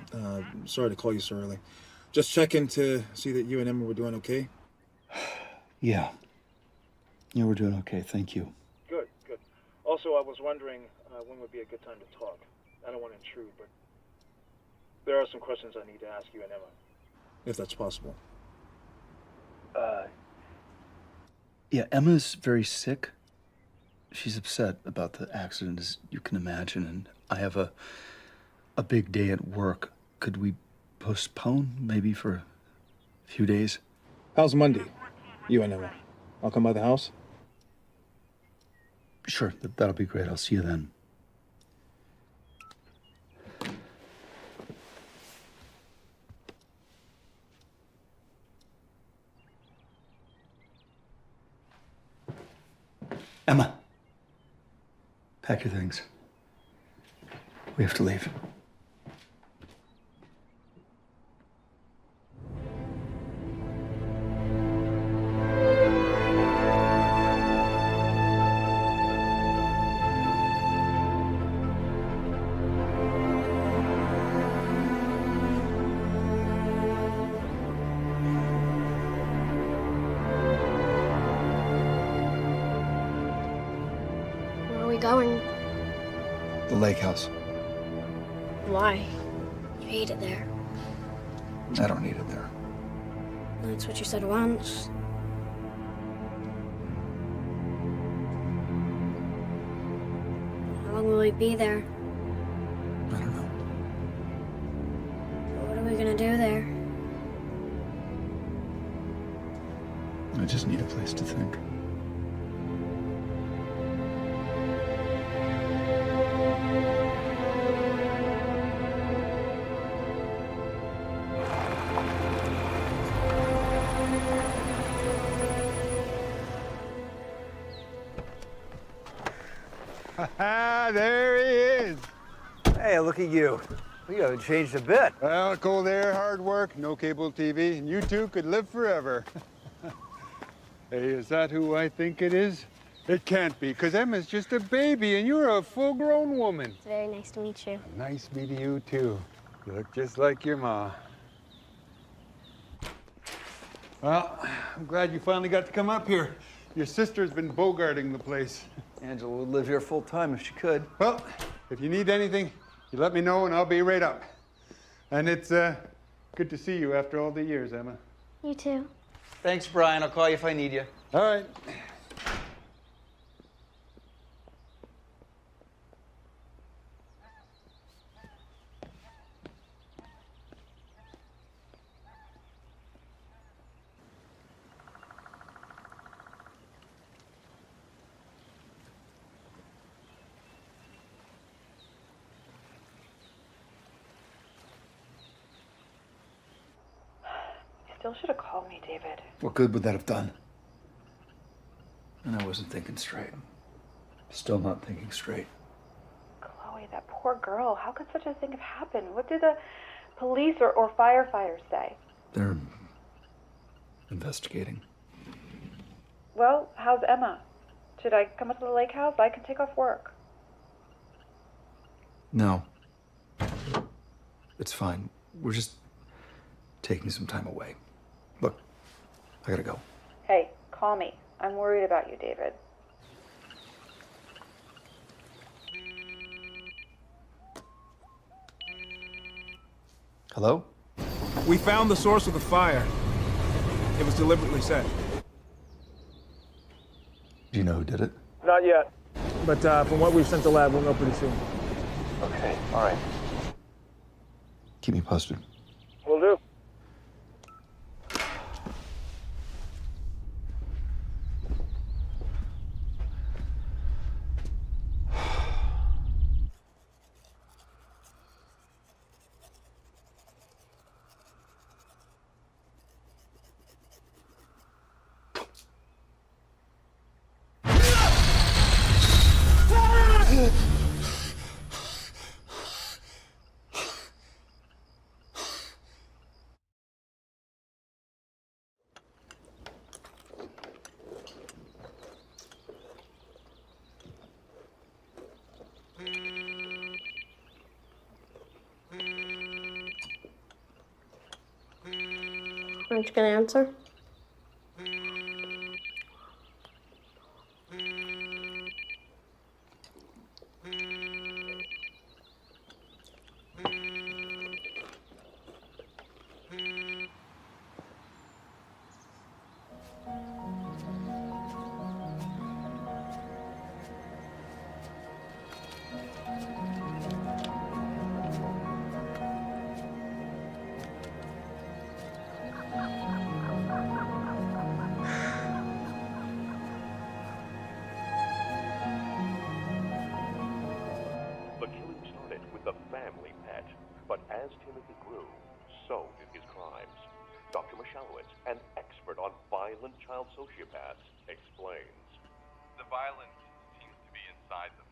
Sorry to call you so early. Just checking to see that you and Emma were doing okay. Yeah. Yeah, we're doing okay, thank you. Good, good. Also, I was wondering when would be a good time to talk. I don't want to intrude, but there are some questions I need to ask you and Emma, if that's possible. Yeah, Emma's very sick. She's upset about the accident, as you can imagine, and I have a big day at work. Could we postpone, maybe for a few days? How's Monday? You and Emma. I'll come by the house? Sure, that'll be great. I'll see you then. Emma, pack your things. We have to leave. Where are we going? The lake house. Why? You hate it there. I don't need it there. That's what you said once. How long will we be there? I don't know. What are we gonna do there? I just need a place to think. There he is. Hey, look at you. You haven't changed a bit. Well, cold air, hard work, no cable TV, and you two could live forever. Hey, is that who I think it is? It can't be, because Emma's just a baby and you're a full-grown woman. It's very nice to meet you. Nice meeting you, too. You look just like your ma. Well, I'm glad you finally got to come up here. Your sister's been bogarting the place. Angela would live here full time if she could. Well, if you need anything, you let me know and I'll be right up. And it's good to see you after all the years, Emma. You too. Thanks, Brian. I'll call you if I need you. All right. Still should have called me, David. What good would that have done? And I wasn't thinking straight. Still not thinking straight. Chloe, that poor girl. How could such a thing have happened? What do the police or firefighters say? They're investigating. Well, how's Emma? Should I come up to the lake house? I can take off work. No. It's fine. We're just taking some time away. Look, I gotta go. Hey, call me. I'm worried about you, David. Hello? We found the source of the fire. It was deliberately set. Do you know who did it? Not yet. But from what we've sent to lab, we'll know pretty soon. Okay, all right. Keep me posted. Will do. Aren't you gonna answer? The killing started with a family pet, but as Timothy grew, so did his crimes. Dr. Michalowicz, an expert on violent child sociopaths, explains. The violence seems to be inside them,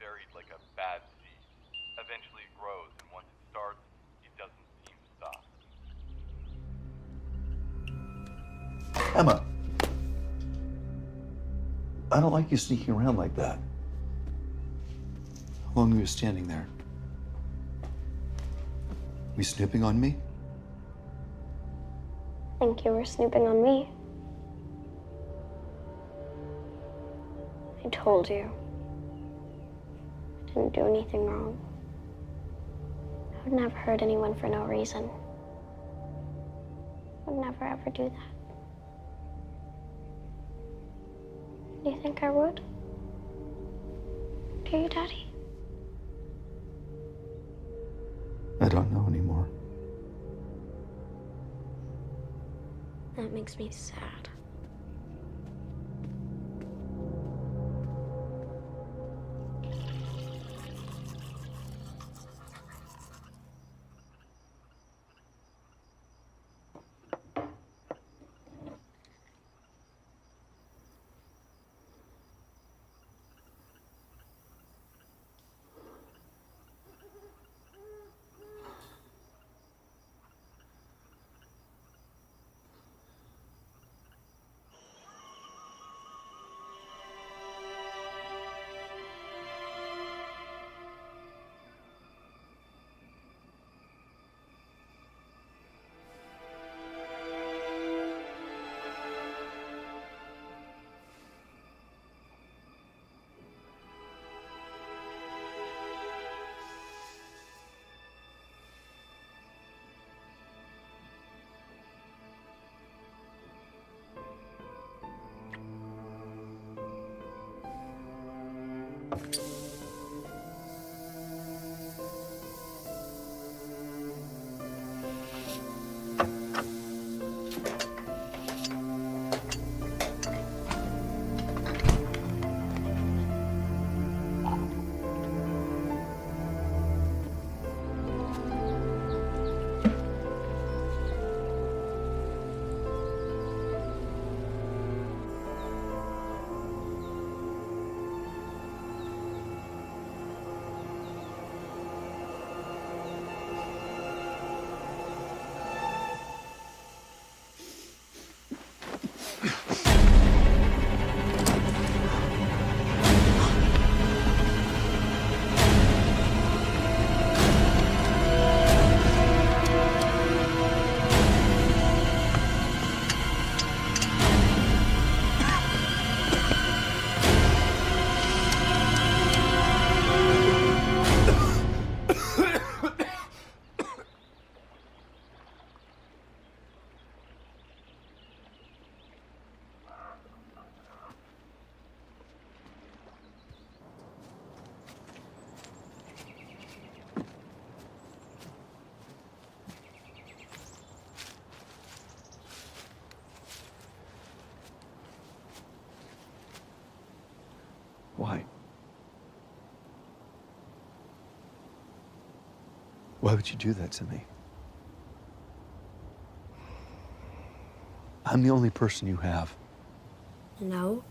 buried like a bad seed. Eventually it grows, and once it starts, it doesn't seem to stop. Emma, I don't like you sneaking around like that. How long were you standing there? Were you snooping on me? I think you were snooping on me. I told you. I didn't do anything wrong. I would never hurt anyone for no reason. I would never ever do that. Do you think I would? Do you, Daddy? I don't know anymore. That makes me sad. Why? Why would you do that to me? I'm the only person you have. No.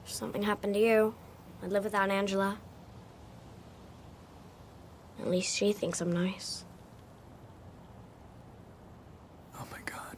If something happened to you, I'd live without Angela. At least she thinks I'm nice. Oh my God.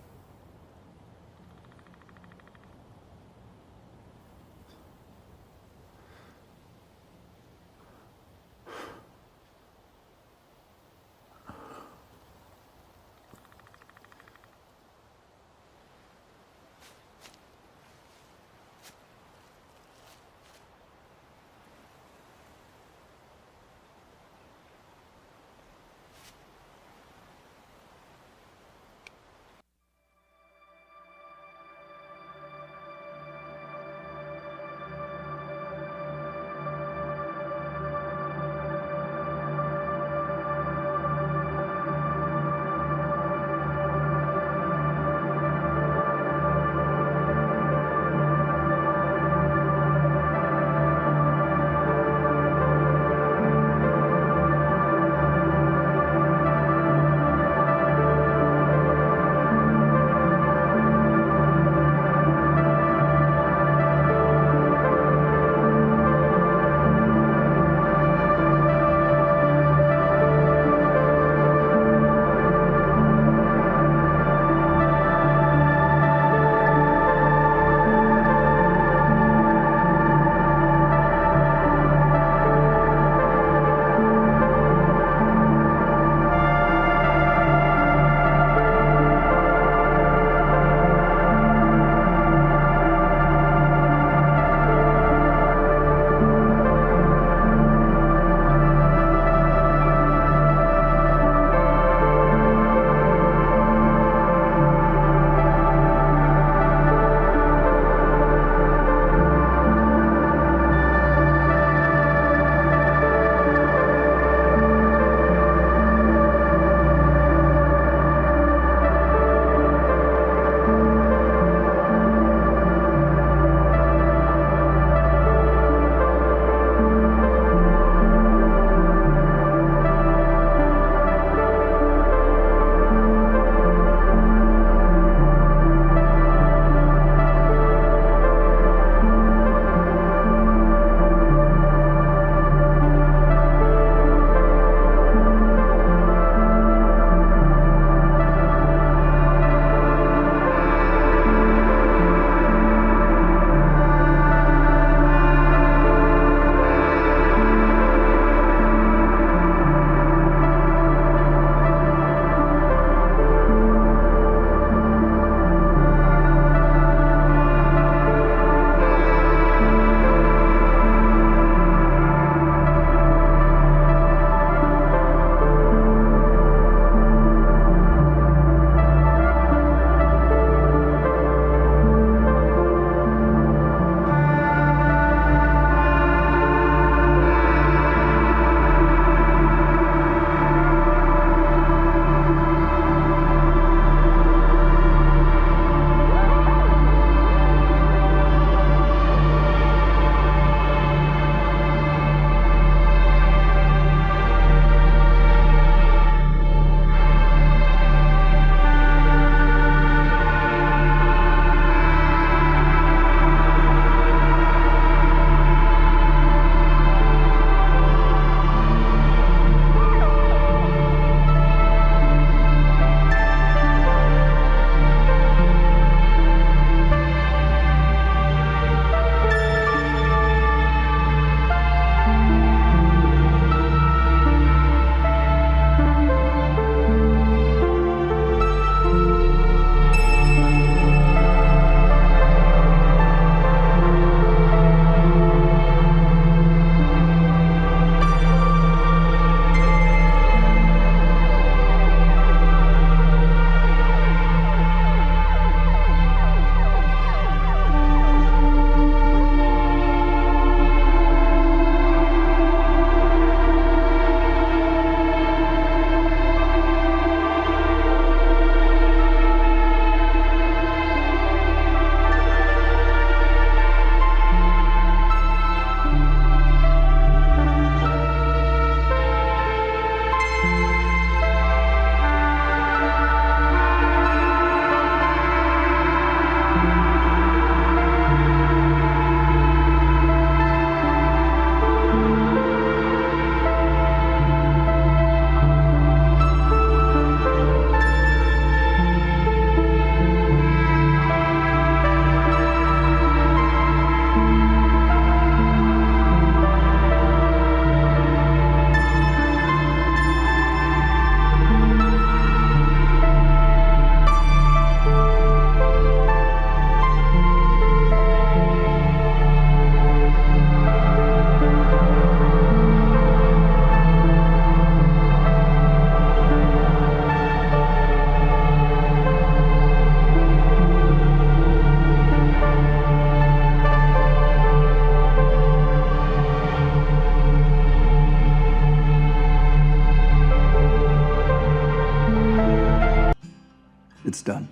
it's done.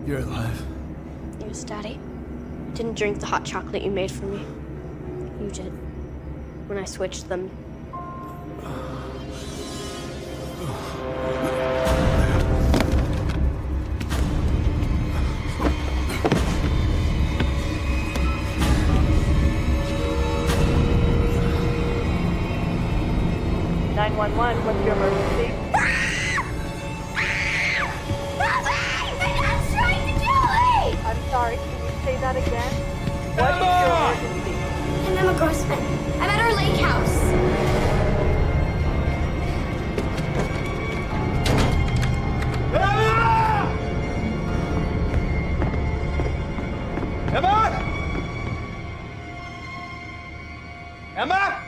You're alive. Yes, Daddy. I didn't drink the hot chocolate you made for me. You did. When I switched them. What's your emergency? I'm sorry, can you say that again? What is your emergency? I'm Emma Grossman. I'm at our lake house. Emma! Emma!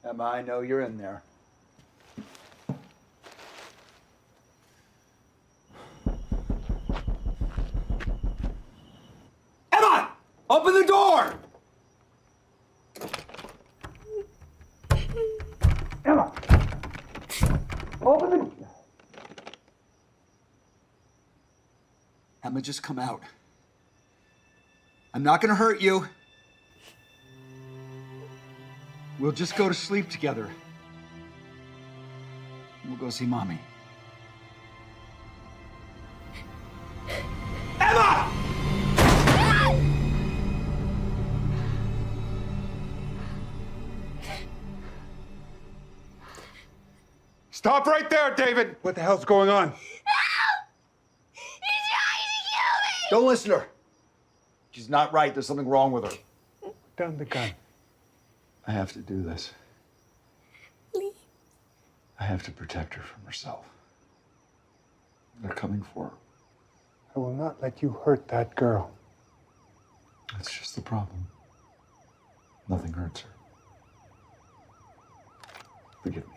Emma, I know you're in there. Emma! Open the door! Emma! Open the... Emma, just come out. I'm not gonna hurt you. We'll just go to sleep together. We'll go see Mommy. Emma! Stop right there, David! What the hell's going on? Don't listen to her. She's not right. There's something wrong with her. Down the gun. I have to do this. I have to protect her from herself. They're coming for her. I will not let you hurt that girl. That's just the problem. Nothing hurts her. Forgive me.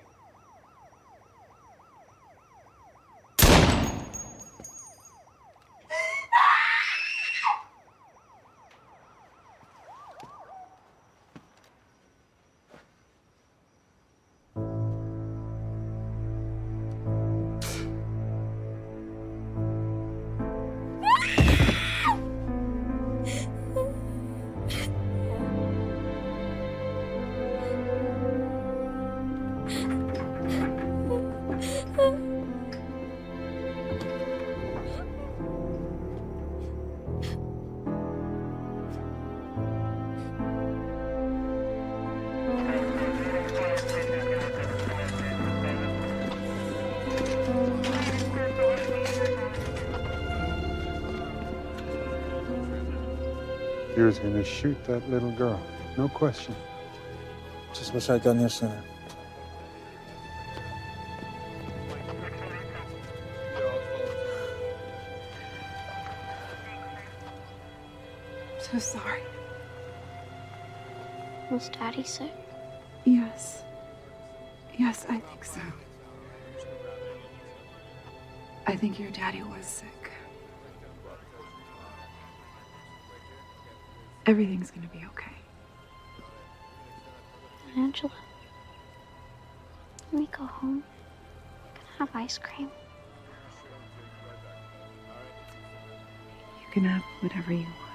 He was gonna shoot that little girl. No question. Just wish I'd done this sooner. So sorry. Was Daddy sick? Yes. Yes, I think so. I think your daddy was sick. Everything's gonna be okay. Angela, can we go home? Can I have ice cream? You can have whatever you want.